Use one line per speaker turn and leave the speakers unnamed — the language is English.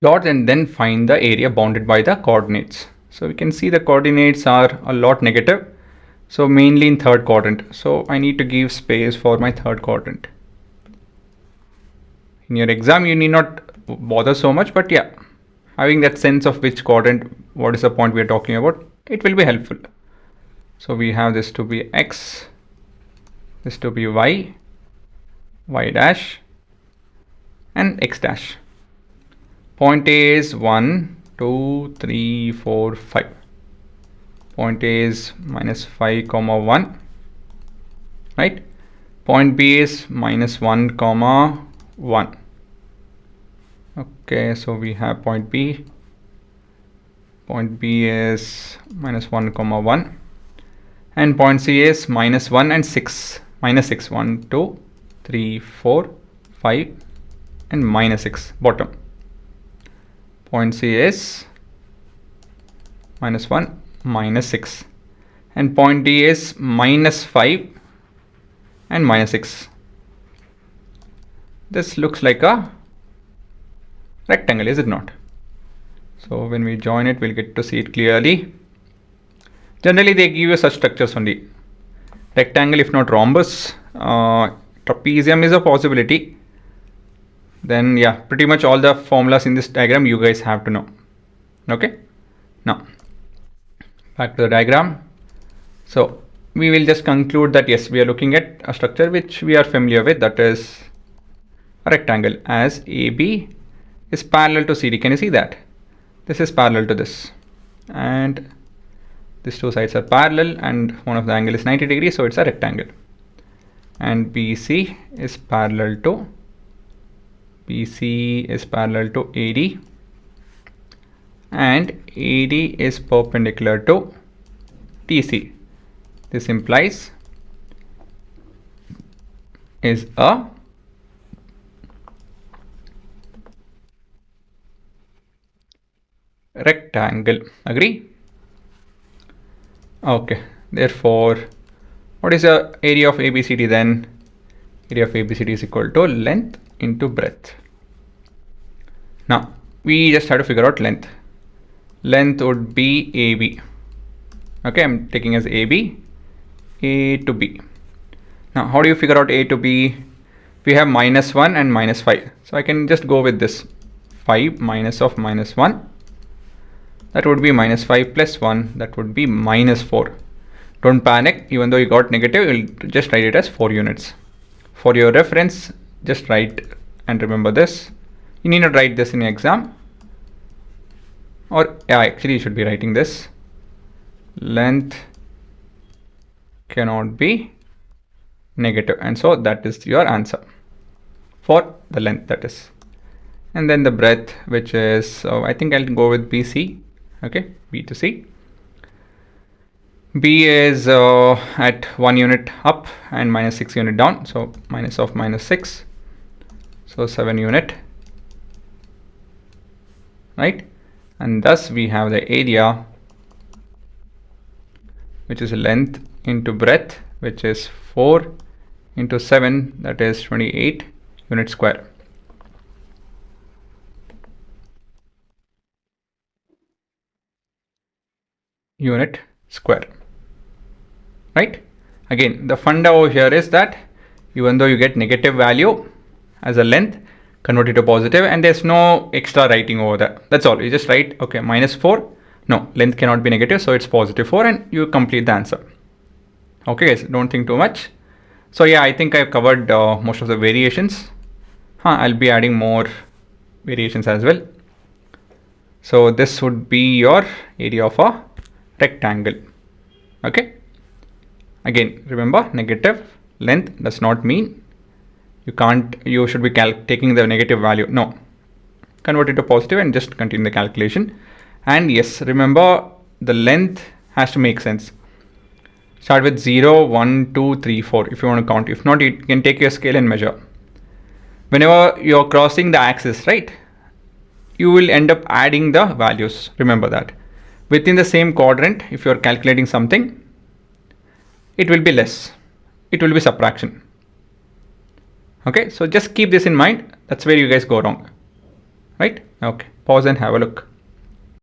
plot and then find the area bounded by the coordinates. So we can see the coordinates are a lot negative. So mainly in third quadrant. So I need to give space for my third quadrant. In your exam, you need not bother so much, but yeah, having that sense of which quadrant, what is the point we are talking about, it will be helpful. So we have this to be x, this to be y, y dash, and x dash. Point A is 1, 2, 3, 4, 5. Point A is minus 5 comma 1, right? Point B is minus 1 comma 1. Okay, so we have point B. Point B is minus 1 comma 1, and point C is minus 1 and 6, minus 6, 1, 2, 3, 4, 5, and minus 6 bottom. Point C is minus 1, minus 6, and point D is minus 5 and minus 6. This looks like a rectangle, is it not? So when we join it, we'll get to see it clearly. Generally, they give you such structures only. Rectangle, if not rhombus. Trapezium is a possibility. Then yeah, pretty much all the formulas in this diagram you guys have to know. Okay, now back to the diagram. So we will just conclude that yes, we are looking at a structure which we are familiar with, that is a rectangle, as AB is parallel to CD. Can you see that? This is parallel to this, and these two sides are parallel, and one of the angle is 90 degrees, so it's a rectangle. And BC is parallel to AD, and AD is perpendicular to TC. This implies is a rectangle. Agree? Okay, therefore what is the area of ABCD then? Area of ABCD is equal to length into breadth. Now we just have to figure out length. Length would be AB. Okay, I'm taking as AB, A to B. Now how do you figure out A to B? We have minus 1 and minus 5, so I can just go with this 5 minus of minus 1. That would be minus 5 plus 1, that would be minus 4. Don't panic, even though you got negative, you'll just write it as 4 units. For your reference, just write and remember this. You need not write this in your exam. Or yeah, actually you should be writing this. Length cannot be negative, and so that is your answer for the length, that is. And then the breadth, which is, I think I'll go with BC. Okay, B to C. B is at 1 unit up and minus 6 unit down, so minus of minus 6, so 7 unit, right? And thus we have the area, which is length into breadth, which is 4 into 7, that is 28 unit square. Unit square, right? Again, the funda over here is that even though you get negative value as a length, convert it to positive, and there's no extra writing over there. That's all. You just write, okay, minus 4. No, length cannot be negative, so it's positive 4, and you complete the answer. Okay guys, don't think too much. So yeah, I think I've covered most of the variations. I'll be adding more variations as well. So this would be your area of a rectangle. Okay, again remember, negative length does not mean you should be taking the negative value. No, convert it to positive and just continue the calculation. And yes, remember, the length has to make sense. Start with 0, 1, 2, 3, 4 if you want to count. If not, you can take your scale and measure. Whenever you're crossing the axis, right, you will end up adding the values. Remember that. Within the same quadrant, if you're calculating something, it will be less. It will be subtraction. Okay, so just keep this in mind. That's where you guys go wrong. right? Okay, pause and have a look.